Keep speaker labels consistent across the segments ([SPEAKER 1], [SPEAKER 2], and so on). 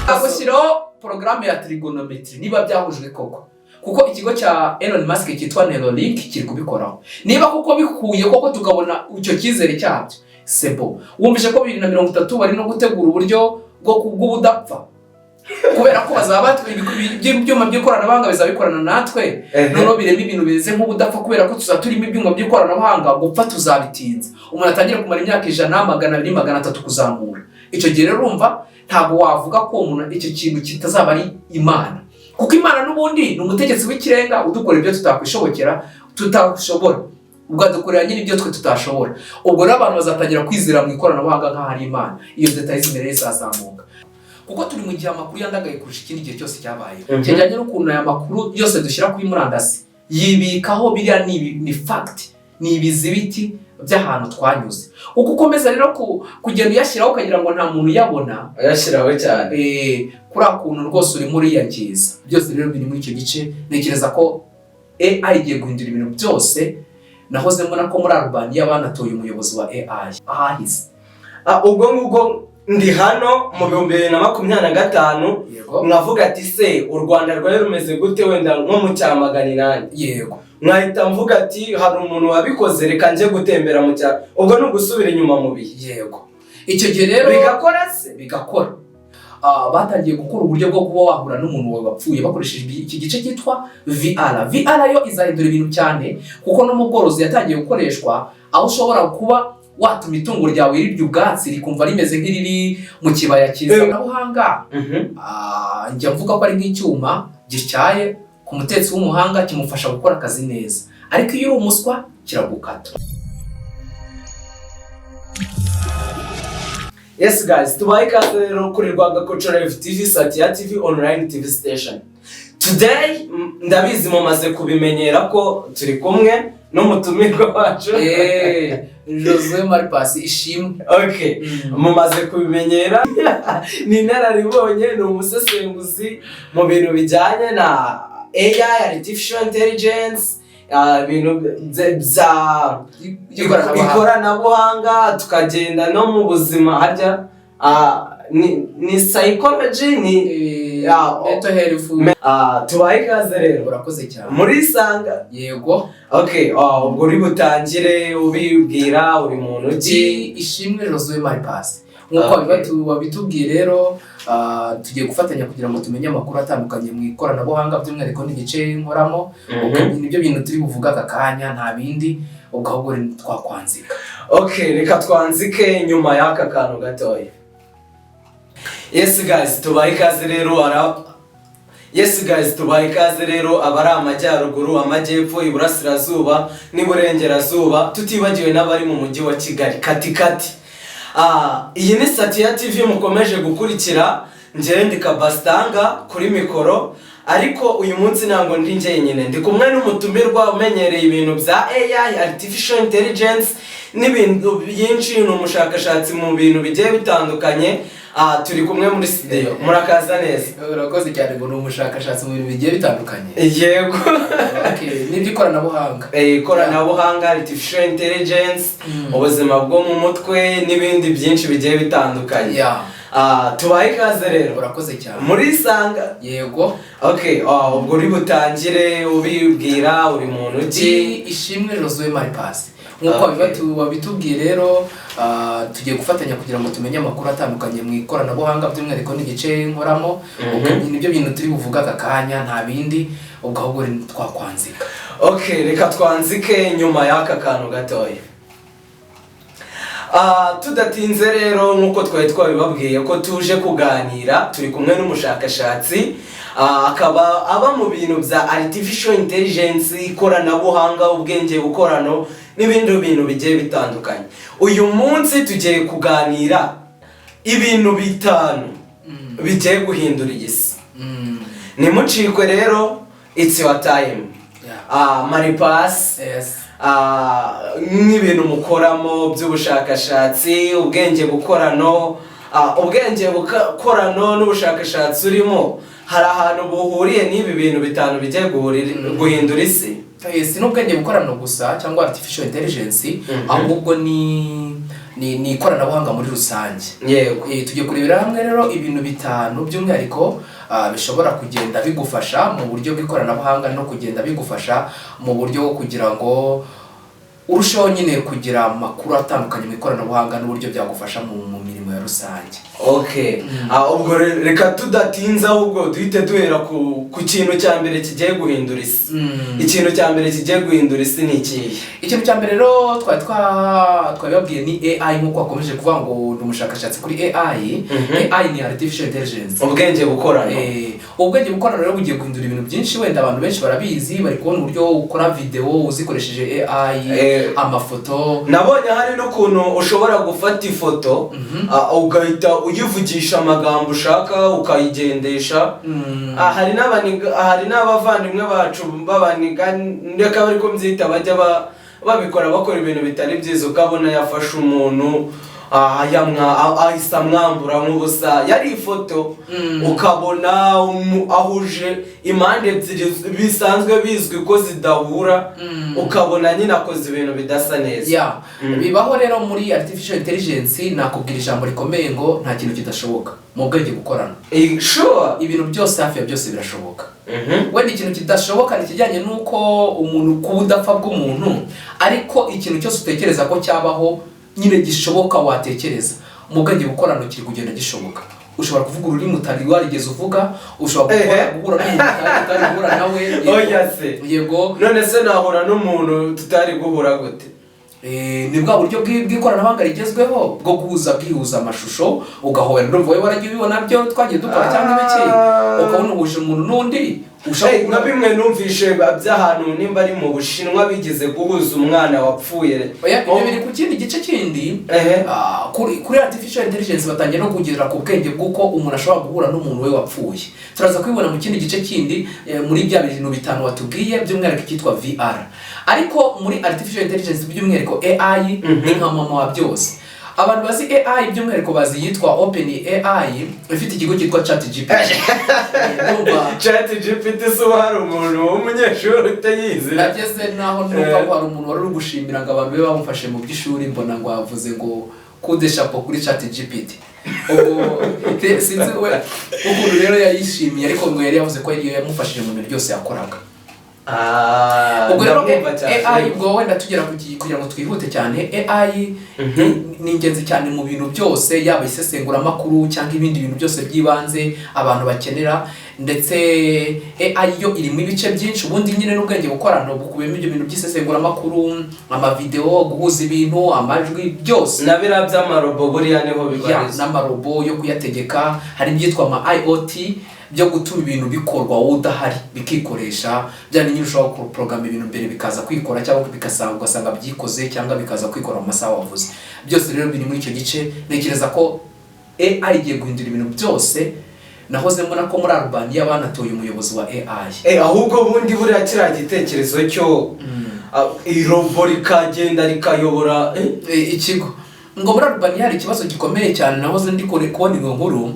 [SPEAKER 1] agushyiraho porogaramu ya trigonometry niba byahujwe koko, kuko ikigo cya Elon Musk cyitwa Neuralink kiri kubikoraho. Niba kuko bikuye koko tukabona icyo cyizere cyabyo, sebo wumvise ko 2030 bari no gutegura uburyo bwo kubudapfa, kubera ko bazaba ibyuma by'ikoranabuhanga bizabikorana natwe, noneho birema ibintu bize nk'ubudapfa, kubera ko tuzaturimo ibyuma by'ikoranabuhanga gupfa tuzabitinza. Umuntu atangira kumara imyaka 100, 200, 300 kuzamura. Icyo gihe rero urumva ntabwo wavuga ko umuntu icyo kintu kitazaba ari Imana, kuko Imana n'ubundi ni umutegetsi w'ikirenga udukora ibyo tutakwishobokera tutashobora, ubwo adukorera nyine ibyo twe tutashobora. Ubwo rero abantu bazatangira kwizera mu ikoranabuhanga nk'aho ari Imana. Iyo details rero izazamuka, kuko turi mu gihe amakuru yandagaye kurusha ikindi gihe cyose cyabaye. Kijyanye n'ukuntu aya makuru yose dushyira kuri murandasi yibikaho biriya ni fact, ni ibizibiti by'ahantu twanyuze. Uko ukomeza rero kugenda uyashyiraho ukagira ngo nta muntu uyabona,
[SPEAKER 2] ayashyiraho cyane
[SPEAKER 1] kuri akuntu rwose uri muri yangiza. Byose rero biri muri icyo gice. Ntekereza ko AI igiye guhindura ibintu byose. Nahoze mbona ko muri Albania banatoye umuyobozi wa AI ahahise.
[SPEAKER 2] Ubwo ngubwo ndi hano mu 2025 mwavuga ati se u Rwanda rwari rumeze gute wenda nko mu cyamaganiranye?
[SPEAKER 1] Yego,
[SPEAKER 2] mwahita mvuga ati hari umuntu wabikoze reka nje gutembera mu cyaro. Ubwo no gusubira inyuma mu bihe.
[SPEAKER 1] Yego, icyo gihe rero
[SPEAKER 2] bigakora se
[SPEAKER 1] bigakora. Batangiye gukora uburyo bwo kuba wahura n'umuntu wawe wapfuye bakoresheje iki gice cyitwa VR. VR yo izahindura ibintu cyane, kuko no mu bworozi yatangiye gukoreshwa, aho ushobora kuba watuma itungo ryawe rirya ubwatsi rikumva rimeze nk'iriri mu kibaya cyiza. Nabuhanga njya mvuga ko ari nk'icyuma gityaye ku mutetsi w'umuhanga kimufasha gukora akazi neza, ariko iyo uri umuswa kiragukata.
[SPEAKER 2] Yes guys, tubaye ikaze rero kuri Rwanda Cultural TV, Satya TV online TV station. Today ndabizi mumaze kubimenyera ko turi kumwe no mutumirwa wacu
[SPEAKER 1] Josue Maripasi ishimwe.
[SPEAKER 2] Okay, mumaze kubimenyera ni nararibonye, ni umusesenguzi mu bintu bijyanye na AI, artificial intelligence, ibintu bya ikoranabuhanga, tukagenda no mu buzima harya ni psychology, ni
[SPEAKER 1] mental health.
[SPEAKER 2] Tubaye ikaze rero.
[SPEAKER 1] Urakoze cyane.
[SPEAKER 2] Muri Sanga.
[SPEAKER 1] Yego.
[SPEAKER 2] Okay, ubwo uri butangire ubibwira uri muntu ki?
[SPEAKER 1] Ishimwe Josue Maripasi. Nkuko wabitubwiye rero, tugiye gufatanya kugira ngo tumenye amakuru atandukanye mu ikoranabuhanga, by'umwihariko n'igice nkoramo. Nibyo bintu turi buvuga aka kanya, nta bindi. Ubwo ahubwo twakwanzika.
[SPEAKER 2] Okay, reka twanzike nyuma y'aka kantu gatoya. Yes guys, tubaye ikaze rero abari amajyaruguru, amajyepfo, iburasirazuba n'iburengerazuba, tutibagiwe n'abari mu mujyi wa Kigali katikati. Iyi ni Satya TV mukomeje gukurikira, njye ndi Kabastanga kuri mikoro, ariko uyu munsi ntabwo ndi njyenyine, ndi kumwe n'umutumirwa umenyereye ibintu bya AI, artificial intelligence n'ibintu byinshi, ni umushakashatsi mu bintu bigiye bitandukanye. Turi kumwe muri studio. Murakaza neza.
[SPEAKER 1] Urakoze cyane ngo ni umushakashatsi mu bintu bigiye bitandukanye.
[SPEAKER 2] Yego.
[SPEAKER 1] Okay, ni ikoranabuhanga.
[SPEAKER 2] Ikoranabuhanga, artificial intelligence, ubuzima bwo mu mutwe n'ibindi byinshi bigiye bitandukanye. Tubaye ikaze rero.
[SPEAKER 1] Urakoze cyane.
[SPEAKER 2] Muri Sanga.
[SPEAKER 1] Yego.
[SPEAKER 2] Okay, ubwo uri butangire ubibwira uri muntu ki?
[SPEAKER 1] Ishimwe Josue Maripasi. Nkuko wabitubwiye rero, tugiye gufatanya kugira ngo tumenye amakuru atandukanye mu ikoranabuhanga, by'umwihariko n'igice nkoramo. Nibyo bintu turi buvuga aka kanya, nta bindi. Ubwo ahubwo twakwanzika.
[SPEAKER 2] Okay, reka twanzike nyuma y'aka kantu gatoya. Tudatinze rero, nkuko twari twabibabwiye ko tuje kuganira, turi kumwe n'umushakashatsi akaba aba mu bintu bya artificial intelligence, ikoranabuhanga, ubwenge bukorano n'ibindi bintu bigiye bitandukanye. Uyu munsi tugiye kuganira ibintu bitanu bigiye guhindura isi. Nimucikwe rero, it's your time. Maripasi, nk'ibintu mukoramo by'ubushakashatsi, ubwenge bukorano, n'ubushakashatsi urimo, hari ahantu buhuriye n'ibi bintu bitanu bigiye guhindura isi?
[SPEAKER 1] Si n'ubwenge bukorano gusa cyangwa artificial intelligence, ahubwo ni ni ikoranabuhanga muri rusange.
[SPEAKER 2] Yego.
[SPEAKER 1] Tugiye kurebera hamwe rero ibintu 5 by'umwihariko bishobora kugenda bigufasha mu buryo bw'ikoranabuhanga no kugenda bigufasha mu buryo kugira ngo urushaho nyine kugira amakuru atandukanye mu ikoranabuhanga n'uburyo byagufasha mu mirimo ya rusange.
[SPEAKER 2] Okay. Ubwo reka tudatinza ahubwo duhite duhera ku kintu cya mbere kigiye guhindura isi. Ikintu cya mbere kigiye guhindura isi ni ikihe?
[SPEAKER 1] Ikintu cya mbere rero twababwiye ni AI, nk'uko wakomeje kuvuga ngo ndi umushakashatsi kuri AI. AI ni artificial intelligence,
[SPEAKER 2] ubwenge bukorano.
[SPEAKER 1] Ubwenge bukorano rero bugiye guhindura ibintu byinshi. Wenda abantu benshi barabizi, bari kubona uburyo ukora video uzikoresheje AI, amafoto.
[SPEAKER 2] Nabonye hari n'ukuntu ushobora gufata ifoto ugahita uyivugisha amagambo ushaka ukayigendesha. Hari n'abavandimwe bacu babaniga ndeka bari ko mbyita bajya babikora bakora ibintu bitari byiza, ukabona yafashe umuntu ahisa amwambura nk'ubusa. Yari ifoto ukabona ahuje impande ebyiri bisanzwe bizwi ko zidahura, ukabona nyine akoze ibintu bidasa neza.
[SPEAKER 1] Bibaho rero muri artificial intelligence. Nakubwira ijambo rikomeye ngo nta kintu kidashoboka mu bwenge bukorano.
[SPEAKER 2] Sure.
[SPEAKER 1] Ibintu byose hafi ya byose birashoboka. Wenda ikintu kidashoboka ni kijyanye n'uko umuntu kubudapfa bw'umuntu, ariko ikintu cyose utekereza ko cyabaho nyine gishoboka watekereza mu bwenge bukorano kiri kugenda gishoboka. Ushobora kuvuga ururimi utari warigeze uvuga, ushobora guhura n'umuntu utari guhura nawe. Yego.
[SPEAKER 2] None se nahura n'umuntu tutari guhura gute?
[SPEAKER 1] Ni bwa buryo bw'ikoranabuhanga rigezweho bwo bwihuza amashusho, ugahora ndumva wowe waragiye ubibona byo twagiye dukora cyangwa ibiki, ukabona uhuje umuntu n'undi.
[SPEAKER 2] Nka bimwe numvishe by'ahantu nimba ari mu Bushinwa bigeze guhuza umwana wapfuye.
[SPEAKER 1] Ibyo biri ku kindi gice kindi. Kuri artificial intelligence batangiye no kugera ku bwenge bw'uko umuntu ashobora guhura n'umuntu we wapfuye. Turaza kubibona mu kindi gice kindi muri bya bintu 5 watubwiye, by'umwihariko cyitwa VR. Ariko muri artificial intelligence by'umwihariko AI ni nka mama wa byose. Abantu bazi AI by'umwihariko bazi yitwa OpenAI, ifite ikigo cyitwa ChatGPT.
[SPEAKER 2] ChatGPT so hari umuntu w'umunyeshuri utayizi.
[SPEAKER 1] Nageze naho numva ko hari umuntu wari gushimira ngo abantu be bamufashe mu by'ishuri, mbona ngo avuze ngo kude chapeau kuri ChatGPT. Sinzi we ukuntu rero yayishimiye, ariko ngo yari yavuze ko yari yamufashije mu bintu byose yakoraga. Ubwo rero AI ubwo wenda tugera kugira ngo twihute cyane. AI ni ingenzi cyane mu bintu byose, yaba isesenguramakuru cyangwa ibindi bintu byose by'ibanze abantu bakenera. Ndetse AI yo iri mu ibice byinshi. Ubundi nyine n'ubwenge bukorano bukubiyemo ibyo bintu by'isesenguramakuru, amavideo, guhuza ibintu, amajwi byose.
[SPEAKER 2] Na bira by'amarobo buriya niho bibariza.
[SPEAKER 1] N'amarobo yo kuyategeka. Hari ibyitwa ama IoT byo gutuma ibintu bikorwa wowe udahari bikikoresha. Byane nyine ushobora guprograma ibintu mbere bikaza kwikora, cyangwa ugasanga byikoze cyangwa bikaza kwikora mu masaha wavuze. Byose rero biri muri icyo gice. Ntekereza ko AI igiye guhindura ibintu byose. Nahoze mbona ko muri Albania banatoye umuyobozi wa AI.
[SPEAKER 2] Ahubwo bundi buriya kiriya gitekerezo cyo irobo rikagenda rikayobora
[SPEAKER 1] ikigo. Ngo muri Albania hari ikibazo gikomeye cyane. Nahoze ndi kubona inkuru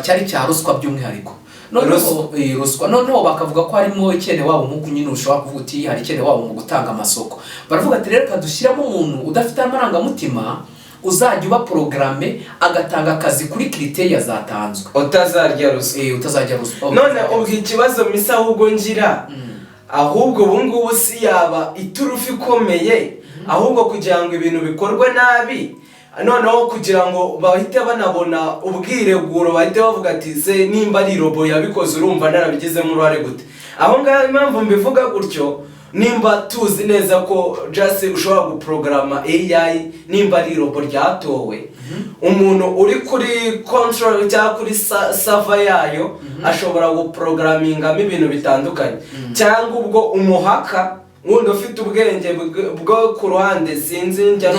[SPEAKER 1] cyari cya ruswa by'umwihariko. Ruswa noneho bakavuga ko harimo ikene wabo nk'uko nyine ushobora kuvuga uti hari ikene wabo mu gutanga amasoko. Baravuga ati rero kadushyiramo umuntu udafite amarangamutima uzajya uba programme agatanga akazi kuri criteria zatanzwe,
[SPEAKER 2] utazarya ruswa.
[SPEAKER 1] Utazarya ruswa.
[SPEAKER 2] None ubwo ikibazo misa ahubwo ngira, ahubwo bungubu si yaba iturufu ikomeye, ahubwo kugira ngo ibintu bikorwe nabi, noneho kugira ngo bahite banabona ubwireguro, bahite bavuga ati se nimba ari robo yabikoze urumva narabigizemo uruhare gute. Aho ngaho impamvu mbivuga gutyo, nimba tuzi neza ko just ushobora guprograma AI, nimba ari robo ryatowe, umuntu uri kuri control cyangwa kuri server yayo ashobora guprogramingamo ibintu bitandukanye. Cyangwa ubwo umuhaka wundi ufite ubwenge bwo ku ruhande sinzi njya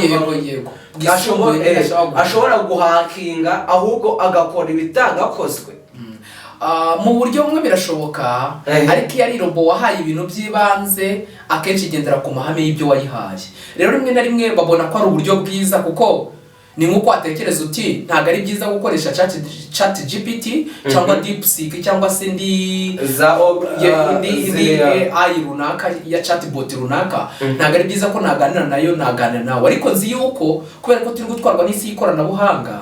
[SPEAKER 2] ashobora guhakinga ahubwo agakora ibitagakozwe.
[SPEAKER 1] Mu buryo bumwe birashoboka, ariko iyo ari robo wahaye ibintu by'ibanze akenshi igendera ku mahame y'ibyo wayihaye. Rero rimwe na rimwe babona ko ari uburyo bwiza, kuko ni nk'uko watekereza uti ntabwo ari byiza gukoresha chat GPT cyangwa DeepSeek cyangwa se indi AI runaka ya chatbot runaka, ntabwo ari byiza ko naganira nayo naganira nawe, ariko nzi yuko kubera ko turi gutwarwa n'isi y'ikoranabuhanga,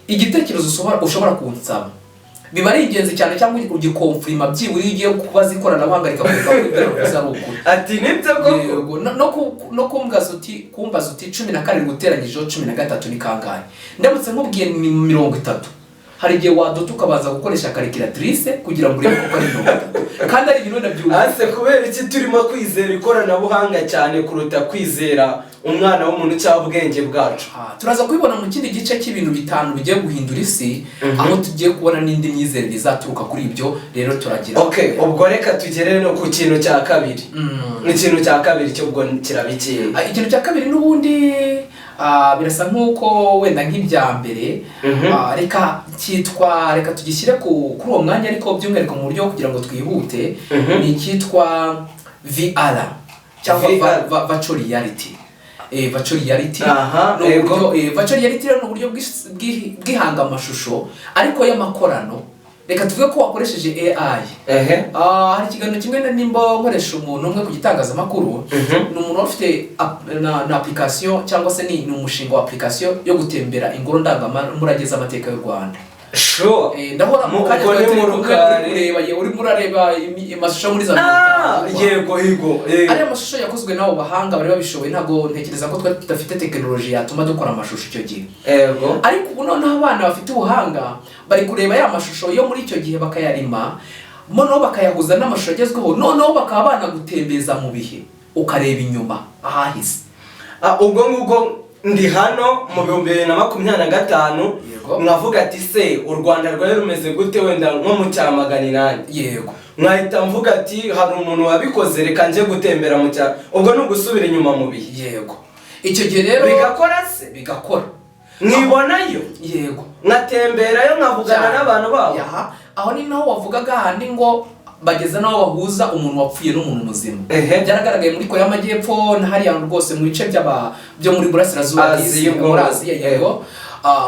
[SPEAKER 1] igitekerezo ushobora kunsaba biba ari ingenzi cyane, cyangwa ugikonfirma byibura iyo ugiye kubaza ikoranabuhanga rikavuga ko ibyo ari ukuri.
[SPEAKER 2] Ati nibyo koko
[SPEAKER 1] no kumbaza uti 12 guteranyijeho 13 ni kangahe, ndamutse nkubwiye ni 30, hari igihe waduta ukabanza gukoresha calculatrice kugira ngo urebe ko ari 30, kandi ari ibintu nabyumva.
[SPEAKER 2] Ase kubera iki turimo kwizera ikoranabuhanga cyane kuruta kwizera umwana w'umuntu cyangwa ubwenge bwacu?
[SPEAKER 1] Turaza kubibona mu kindi gice cy'ibintu bitanu bigiye guhindura isi, aho tugiye kubona n'indi myizerere izaturuka kuri ibyo. Rero turagira
[SPEAKER 2] ubwo reka tugere no ku kintu cya kabiri. Ikintu cya kabiri cyo ubwo kirabikiye.
[SPEAKER 1] Ikintu cya kabiri n'ubundi birasa nk'uko wenda nk'ibya mbere, reka tugishyire kuri uwo mwanya, ariko by'umwihariko mu buryo kugira ngo twihute, ni icyitwa VR cyangwa virtual reality. Virtual reality virtual reality ni uburyo bw'ihanga amashusho ariko y'amakorano. Reka tuvuge ko wakoresheje AI. Hari ikiganiro kimwe nimba nkoresha umuntu umwe ku gitangazamakuru, ni umuntu ufite na application cyangwa se ni umushinga wa application yo gutembera ingoro ndangamurage z'amateka y'u Rwanda.
[SPEAKER 2] Sure.
[SPEAKER 1] Ndahora mu kanya urimo urareba amashusho muri za
[SPEAKER 2] yego.
[SPEAKER 1] Ari amashusho yakozwe n'abo bahanga bari babishoboye, ntago ntekereza ko twari tudafite technology yatuma dukora amashusho icyo gihe. Ariko ubu noneho abana bafite ubuhanga bari kureba ya mashusho yo muri icyo gihe bakayarima, noneho bakayahuza n'amashusho agezweho, noneho bakaba banagutembeza mu bihe ukareba inyuma ahahise.
[SPEAKER 2] Ubwo ngubwo ndi hano mu 2025 mwavuga ati se u Rwanda rwari rumeze gute wenda nko mu cyamaganiranye?
[SPEAKER 1] Yego.
[SPEAKER 2] Mwahita mvuga ati hari umuntu wabikoze reka nje gutembera mu cya, ubwo no gusubira inyuma mu bihe.
[SPEAKER 1] Yego. Icyo gihe rero
[SPEAKER 2] bigakora se?
[SPEAKER 1] Bigakora.
[SPEAKER 2] Mwibonayo?
[SPEAKER 1] Yego.
[SPEAKER 2] Nkatemberayo nkavugana n'abantu babo.
[SPEAKER 1] Aho ni naho wavugaga handi ngo bageze naho bahuza umuntu wapfuye n'umuntu muzima. Byaragaragaye muri Korea y'Amajyepfo na hariya rwose mu bice byo muri Burasirazuba muri Aziya. Yego.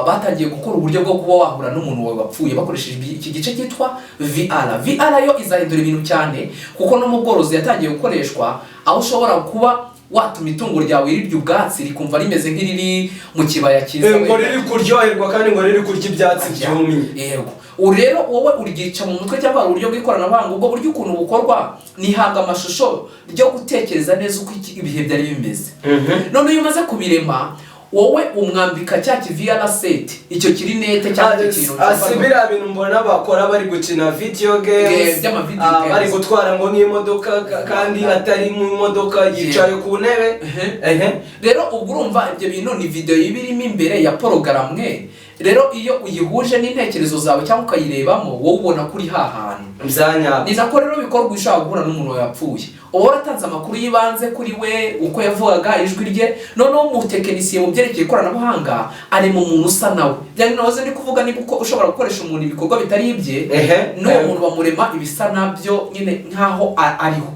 [SPEAKER 1] Batangiye gukora uburyo bwo kuba wahura n'umuntu wawe wapfuye bakoresheje iki gice cyitwa VR. VR yo izahindura ibintu cyane kuko no mu bworozi yatangiye gukoreshwa, aho ushobora kuba watuma itungo ryawe rirya ubwatsi rikumva rimeze nk'iriri mu kibaya cyiza,
[SPEAKER 2] ngo riri kuryoherwa kandi ngo riri kurya ibyatsi byumye.
[SPEAKER 1] Yego. Rero wowe urigica mu mutwe cyangwa uburyo bw'ikoranabuhanga, ubwo buryo ukuntu bukorwa nihanga amashusho ryo gutekereza neza uko ibihe byari bimeze. None iyo umaze kubirema, wowe umwambika cya VR set, icyo kiri nete cyangwa ikintu
[SPEAKER 2] asibira bintu mbona bakora bari gukina video games, bari gutwara ngo n'imodoka kandi atari mu modoka yicaye ku ntebe.
[SPEAKER 1] Rero ubwo urumva ibyo bintu ni video yibirimo imbere ya programmwe. Rero iyo uyihuje n'intekerezo zawe cyangwa ukayirebamo, wowe ubona kuri hahantu
[SPEAKER 2] mzanya.
[SPEAKER 1] Ni nako rero bikorwa ushaka guhura n'umuntu yapfuye, uba waratanze amakuru yibanze kuri we uko yavugaga ijwi rye, noneho mu tekinisiye mu byerekeye ikoranabuhanga ari mu muntu usa nawe. Byari nahoze ndi kuvuga niba uko ushobora gukoresha umuntu ibikorwa bitari ibye, n'uwo muntu bamurema ibisa nabyo nyine nkaho ariho.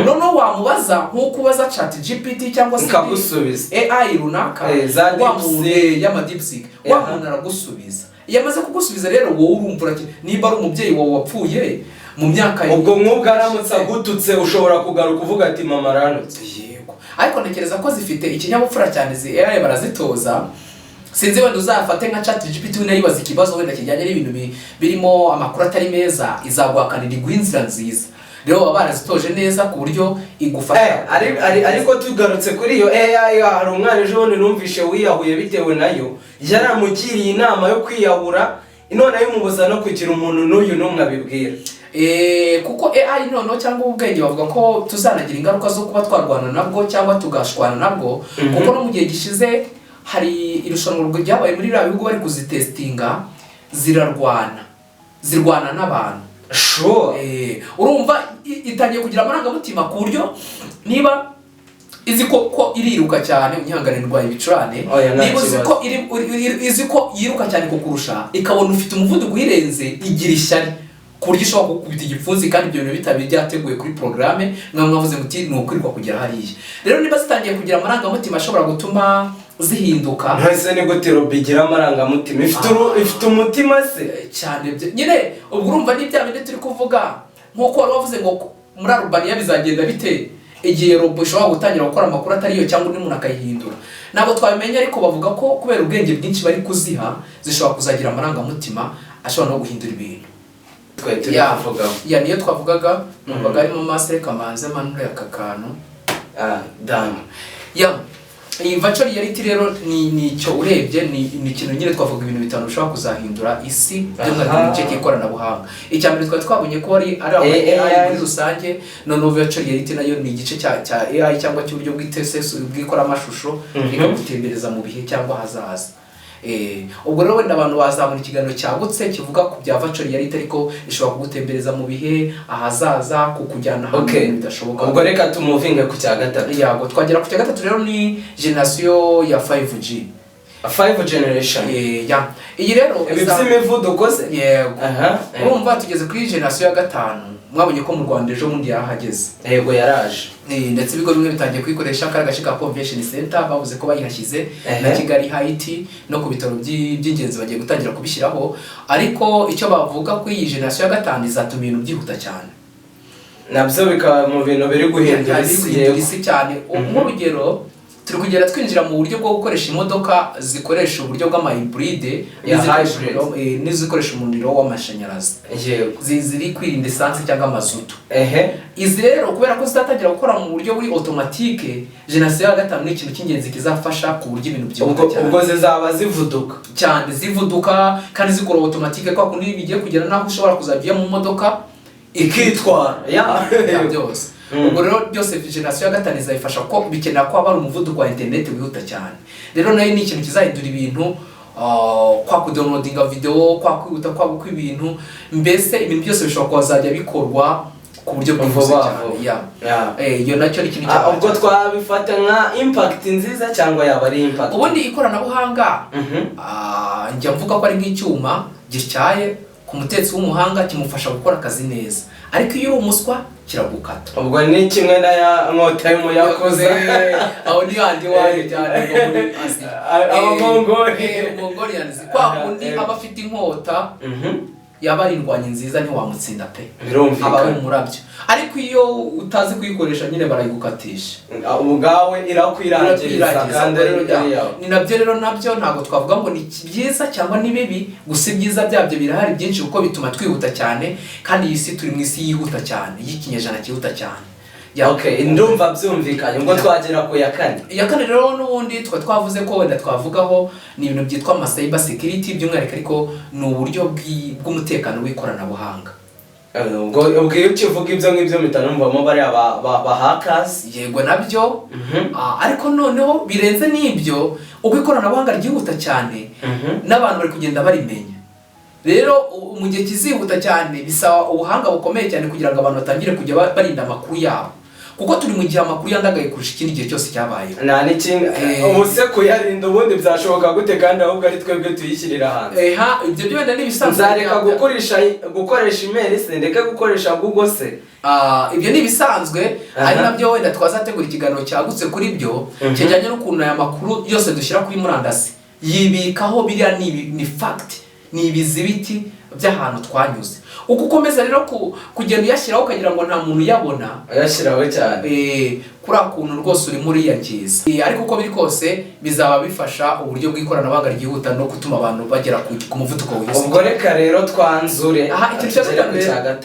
[SPEAKER 1] Noneho wamubaza nk'uko ubaza chat GPT cyangwa se AI runaka, wa muntu y'ama DeepSeek, wa muntu aragusubiza. Iyo amaze kugusubiza rero wowe urumva niba ari umubyeyi wawe wapfuye mu myaka
[SPEAKER 2] ubwo mwubwo aramutse agututse ushobora kugaruka uvuga ati mama aranutse.
[SPEAKER 1] Yego. Ariko ntekereza ko zifite ikinyabupfura cyane, AI barazitoza. Sinzi wenda uzafate nka chat GPT nayo ibaza ikibazo wenda kijyanye n'ibintu birimo amakuru atari meza, izaguhakanira iguha inzira nziza. Rero baba barazitoje neza ku buryo igufasha.
[SPEAKER 2] Ariko tugarutse kuri iyo AI, hari umwana ejo bundi numvishe wiyahuye bitewe nayo, yaramugiriye inama yo kwiyahura, none ayimubuza no kugira umuntu n'uyu n'umwe abibwira.
[SPEAKER 1] Kuko AI noneho cyangwa ubwenge bavuga ko tuzanagira ingaruka zo kuba twarwana nabwo cyangwa tugashwana nabwo, kuko no mu gihe gishize hari irushanwa ryabaye muri iriya bihugu bari kuzitestinga, zirwana n'abantu.
[SPEAKER 2] Sure.
[SPEAKER 1] Urumva itangiye kugira amarangamutima ku buryo niba izi ko iriruka cyane, unyihanganirwa ibicurane, niba izi ko yiruka cyane kukurusha, ikabona ufite umuvuduko uyirenze, igira ishyari ku buryo ishobora kukubita igipfunsi, kandi ibyo bintu bitabiri byateguye kuri programme mwavuze muti ni ukwirirwa kugera hariya. Rero niba zitangiye kugira amarangamutima ashobora gutuma zihinduka.
[SPEAKER 2] Ntese ni gute bigira amarangamutima ifite umutima se
[SPEAKER 1] cyane nyine ubwo urumva ni bya bindi turi kuvuga nkuko wari wavuze ngo muri Albania bizagenda bite igihe robo ishobora gutangira gukora amakuru atariyo cyangwa undi muntu akayihindura. Ntabwo twabimenya ariko bavuga ko kubera ubwenge bwinshi bari kuziha zishobora kuzagira amarangamutima ashobora no guhindura ibintu. Niyo twavugaga numvaga arimo Masere Kamanze manure akakantu
[SPEAKER 2] done.
[SPEAKER 1] Iyi virtual reality rero ni icyo urebye ni ikintu nyine twavuga ibintu bitanu ushobora kuzahindura isi by'umwihariko mu gice cy'ikoranabuhanga. Icyambere twabonye ko ari AI muri rusange, none virtual reality nayo ni igice cya AI cyangwa cy'uburyo bw'ikora amashusho ikagutembereza mu bihe cyangwa hazaza. Ubwo rero wenda abantu bazamura ikiganiro cyagutse kivuga ku bya virtual reality ariko ishobora kugutembereza mu bihe ahazaza kukujyana hamwe bidashoboka.
[SPEAKER 2] Ubwo reka tumuvinge ku cya gatatu.
[SPEAKER 1] Yego twagera ku cya gatatu rero ni generation ya 5G.
[SPEAKER 2] 5 generation.
[SPEAKER 1] Iyi rero
[SPEAKER 2] imivuduko se.
[SPEAKER 1] Yego. Urumva tugeze kuri generation ya 5. Mwabonye ko mu Rwanda ejo mundi yahageze.
[SPEAKER 2] Yego yaraje.
[SPEAKER 1] Ndetse ibigo bimwe bitangiye kwikoresha karagace ka convention center bavuze ko bayihashyize na Kigali Haiti no ku bitaro by'ingenzi bagiye gutangira kubishyiraho, ariko icyo bavuga ko iyi generation ya 5 izatuma ibintu byihuta cyane.
[SPEAKER 2] Nabyo bikaba mu bintu biri guhindura
[SPEAKER 1] isi cyane. Nk'urugero turi kugera twinjira mu buryo bwo gukoresha imodoka zikoresha uburyo bw'ama hybride n'izikoresha umuriro w'amashanyarazi. Ziri kwirinda essence cyangwa mazutu. Izi rero kubera ko zitatangira gukora mu buryo buri automatique, generation ya 5 ni ikintu cy'ingenzi kizafasha ku buryo ibintu byihuta cyane.
[SPEAKER 2] Ubwo zizaba zivuduka
[SPEAKER 1] cyane, zivuduka kandi zikora automatique kwa kundi bigiye kugera naho ushobora kuzajya mu modoka
[SPEAKER 2] ikitwara
[SPEAKER 1] byose. Ubwo rero byose generation ya 5 izayifasha ko bikenera ko abari umuvuduko wa internet wihuta cyane. Rero nayo ni ikintu kizahindura ibintu, kwa kudownloadinga video, kwa kwihuta kwa gukwa ibintu, mbese ibintu byose bishobora kuzajya bikorwa ku buryo bwihuse cyane. Iyo nacyo ari ikintu cyane.
[SPEAKER 2] Ubwo twabifata nka impact nziza cyangwa yaba ari impact.
[SPEAKER 1] Ubundi ikoranabuhanga njya mvuga ko ari nk'icyuma gityaye ku mutetsi w'umuhanga kimufasha gukora akazi neza, ariko iyo uri umuswa kiragukata.
[SPEAKER 2] Ubwo ni kimwe na ya nkota y'umuyakoze
[SPEAKER 1] aho ni handi waje cyane ngo muri Mongolians kwa kundi aba afite inkota yaba ari indwanyi nziza ntiwamutsinda pe, aba ari umurabyo, ariko iyo utazi kuyikoresha nyine barayigukatisha.
[SPEAKER 2] Ubwawe irakwirangiriza kandi
[SPEAKER 1] ni nabyo rero nabyo ntabwo twavuga ngo ni byiza cyangwa ni bibi, gusa ibyiza byabyo birahari byinshi kuko bituma twihuta cyane, kandi iyi si turi mu isi yihuta cyane, y'ikinyejana cyihuta cyane.
[SPEAKER 2] Ndumva byumvikanye. Ubwo twagera ku ya 4.
[SPEAKER 1] Iya 4 rero n'ubundi twavuze ko wenda twavugaho ni ibintu byitwa ama cyber security by'umwihariko, ariko ni uburyo bw'umutekano w'ikoranabuhanga.
[SPEAKER 2] Ubwo iyo ukivuga ibyo ngibyo mitanumvamo bari aba hackers.
[SPEAKER 1] Yego nabyo. Ariko noneho birenze n'ibyo, uko ikoranabuhanga ryihuta cyane n'abantu bari kugenda barimenya. Rero mu gihe kizihuta cyane bisaba ubuhanga bukomeye cyane kugira ngo abantu batangire kujya barinda amakuru yabo, kuko turi mu gihe amakuru yandagaye kurusha ikindi gihe cyose cyabaye.
[SPEAKER 2] Nta n'ikinga ubuse kuyarinda ubundi byashoboka gute kandi ahubwo ari twebwe tuyishyirira hanze.
[SPEAKER 1] Ibyo byo wenda n'ibisanzwe.
[SPEAKER 2] Nzareka gukoresha email se ndeke gukoresha Google se.
[SPEAKER 1] Ibyo ni ibisanzwe, ari nabyo wenda twazategura ikiganiro cyagutse kuri byo kijyanye n'ukuntu aya makuru yose dushyira kuri murandasi yibikaho biriya ni fact, ni ibizibiti by'ahantu twanyuze. Uko ukomeza rero kugenda uyashyiraho ukagira ngo nta muntu uyabona,
[SPEAKER 2] uyashyiraho cyane
[SPEAKER 1] kuri akuntu rwose uri muri yangiza. Ariko uko biri kose bizaba bifasha uburyo bw'ikoranabuhanga ryihuta no gutuma abantu bagera ku muvuduko w'isi.
[SPEAKER 2] Ubwo reka rero twanzure
[SPEAKER 1] ikintu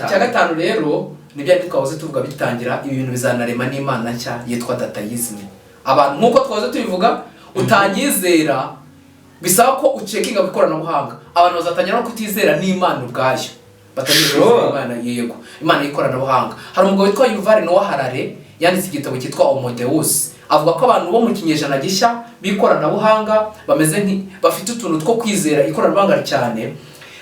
[SPEAKER 1] cya gatanu rero nibyo twahoze tuvuga bitangira, ibi bintu bizanarema n'Imana nshya yitwa dataism. Abantu nkuko twahoze tubivuga, utanyizera bisaba ko ucekinga ku ikoranabuhanga, abantu bazatangira no kutizera n'Imana ubwayo, batanyizera Imana. Yego, Imana y'ikoranabuhanga. Hari umugabo witwa Yuval Noah Harari yanditse igitabo cyitwa Homo Deus, avuga ko abantu bo mu kinyejana gishya b'ikoranabuhanga bameze bafite utuntu two kwizera ikoranabuhanga cyane,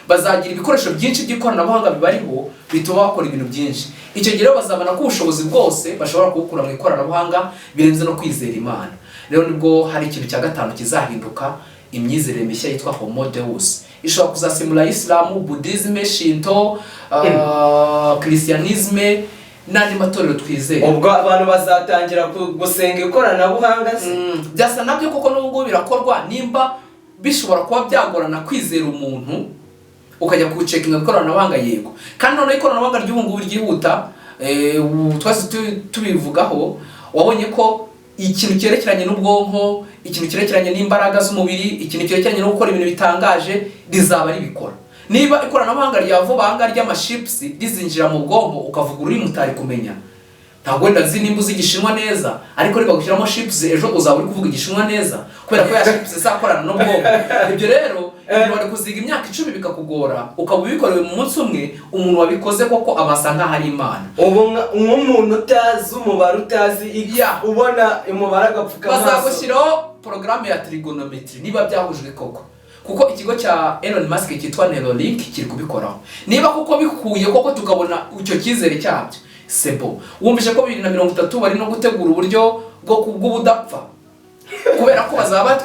[SPEAKER 1] bazagira ibikoresho byinshi by'ikoranabuhanga bibariho bituma bakora ibintu byinshi. Icyo gihe bazabona ko ubushobozi bwose bashobora kubukura mu ikoranabuhanga birenze no kwizera Imana. Rero nibwo hari ikintu cya gatanu kizahinduka, imyizerere mishya yitwa Homo Deus. Ishobora kuzasimula Islam, Buddhism, Shinto, Christianism n'andi matorero twizeye.
[SPEAKER 2] Ubwo abantu bazatangira gusenga ikoranabuhanga se.
[SPEAKER 1] Byasa nabyo kuko n'ubwo birakorwa, nimba bishobora kuba byagorana kwizera umuntu ukajya kucekinga ikoranabuhanga yego. Kandi noneho ikoranabuhanga ry'ubu ngubu ryihuta, twese tubivugaho, wabonye ko ikintu cyerekeranye n'ubwonko, ikintu cyerekeranye n'imbaraga z'umubiri, ikintu cyerekeranye no gukora ibintu bitangaje rizaba ribikora. Niba ikoranabuhanga rya vuba anga ry'amaships rizinjira mu bwonko ukavuga ururimi utari kumenya, ntabwo wenda nzi nimba uzi igishinwa neza, ariko riba gushyiramo chips ejo uzaba uri kuvuga igishinwa neza kubera ko ya chips izakorana no bwonko. Ibyo rero bari kuziga imyaka 10 bikakugora, ukaba ubikorewe mu munsi umwe, umuntu wabikoze koko abasa nka hari Imana.
[SPEAKER 2] Ubu nk'umuntu utazi umubare, utazi ubona umubare agapfuka amaso,
[SPEAKER 1] bazagushyiraho porogaramu ya trigonometry niba byahujwe koko. Kuko ikigo cya Elon Musk cyitwa Neuralink kiri kubikoraho. Niba kuko bikuye koko tukabona icyo kizere cyabyo, sebo. Wumvise ko 2030 bari no gutegura uburyo bw'ubudapfa. Kubera ko bazaba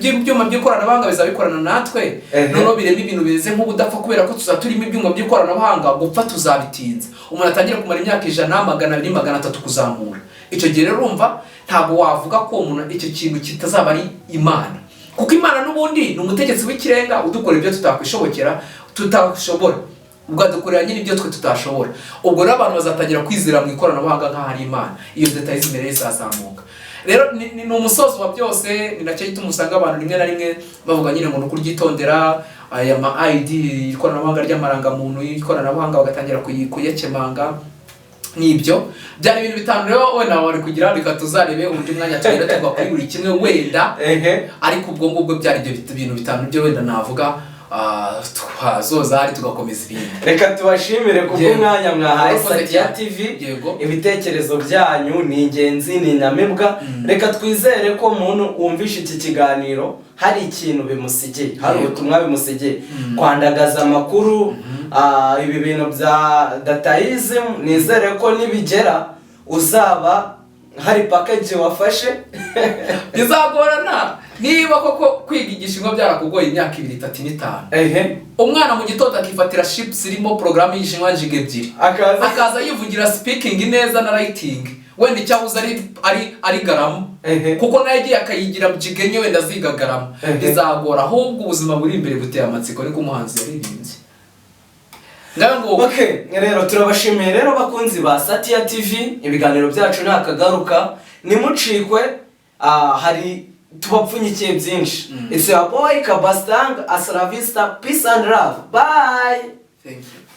[SPEAKER 1] ibyuma by'ikoranabuhanga bizabikorana natwe, noneho birema ibintu bize nk'ubudapfa kubera ko tuzaturimo ibyuma by'ikoranabuhanga, gupfa tuzabitinza. Umuntu atangira kumara imyaka 100, 200, 300 kuzamura. Icyo gihe rero urumva ntabwo wavuga ko umuntu icyo kintu kitazaba ari Imana. Kuko Imana n'ubundi ni umutegetsi w'ikirenga udukora ibyo tutashobora. Ubwo adukorera nyine ibyo twe tutashobora. Ubwo rero abantu bazatangira kwizera mu ikoranabuhanga nka hari Imana. Iyo details imbere izazamuka. Rero ni umusozo wa byose, ni nacyo gituma usanga abantu rimwe na rimwe bavuga nyine ngo kuryitondera aya ma ID ikoranabuhanga ry'amaranga muntu, ikoranabuhanga bagatangira kuyakemanga. Nibyo byari ibintu bitanu rero wenda wari kugira bikatuzarebe uburyo mwanya tugenda tugwa kuri buri kimwe wenda, ariko ubwo ngubwo byari ibintu bitanu byo wenda navuga twazoza ari tugakomeza ibintu.
[SPEAKER 2] Reka tubashimire kubw'umwanya mwahaye Satya TV. Ibitekerezo byanyu ni ingenzi, ni nyamibwa. Reka twizere ko umuntu wumvisha iki kiganiro hari ikintu bimusigeye, hari ubutumwa bimusigeye. Kwandagaza amakuru, ibi bintu bya dataism, nizere ko nibigera uzaba hari package wafashe.
[SPEAKER 1] Bizagorana niba koko kwiga igishinwa byarakugoye imyaka 2, 3, 5. Umwana mu gitondo akifatira chips irimo programu y'Igishinwa njiga 2, akaza yivugira speaking neza na writing, wenda icyabuze ari garamu, kuko naye yagiye akayigira mjigenye wenda ziga garamu. Bizagora, ahubwo ubuzima buri imbere buteye amatsiko niko umuhanzi yaririmbye.
[SPEAKER 2] Okay, rero turabashimiye rero bakunzi ba Satya TV. Ibiganiro byacu nakagaruka, nimucikwe, hari tubapfunyikiye byinshi. It's your boy Kabastang, Asravista, peace and love. Bye.
[SPEAKER 1] Thank you.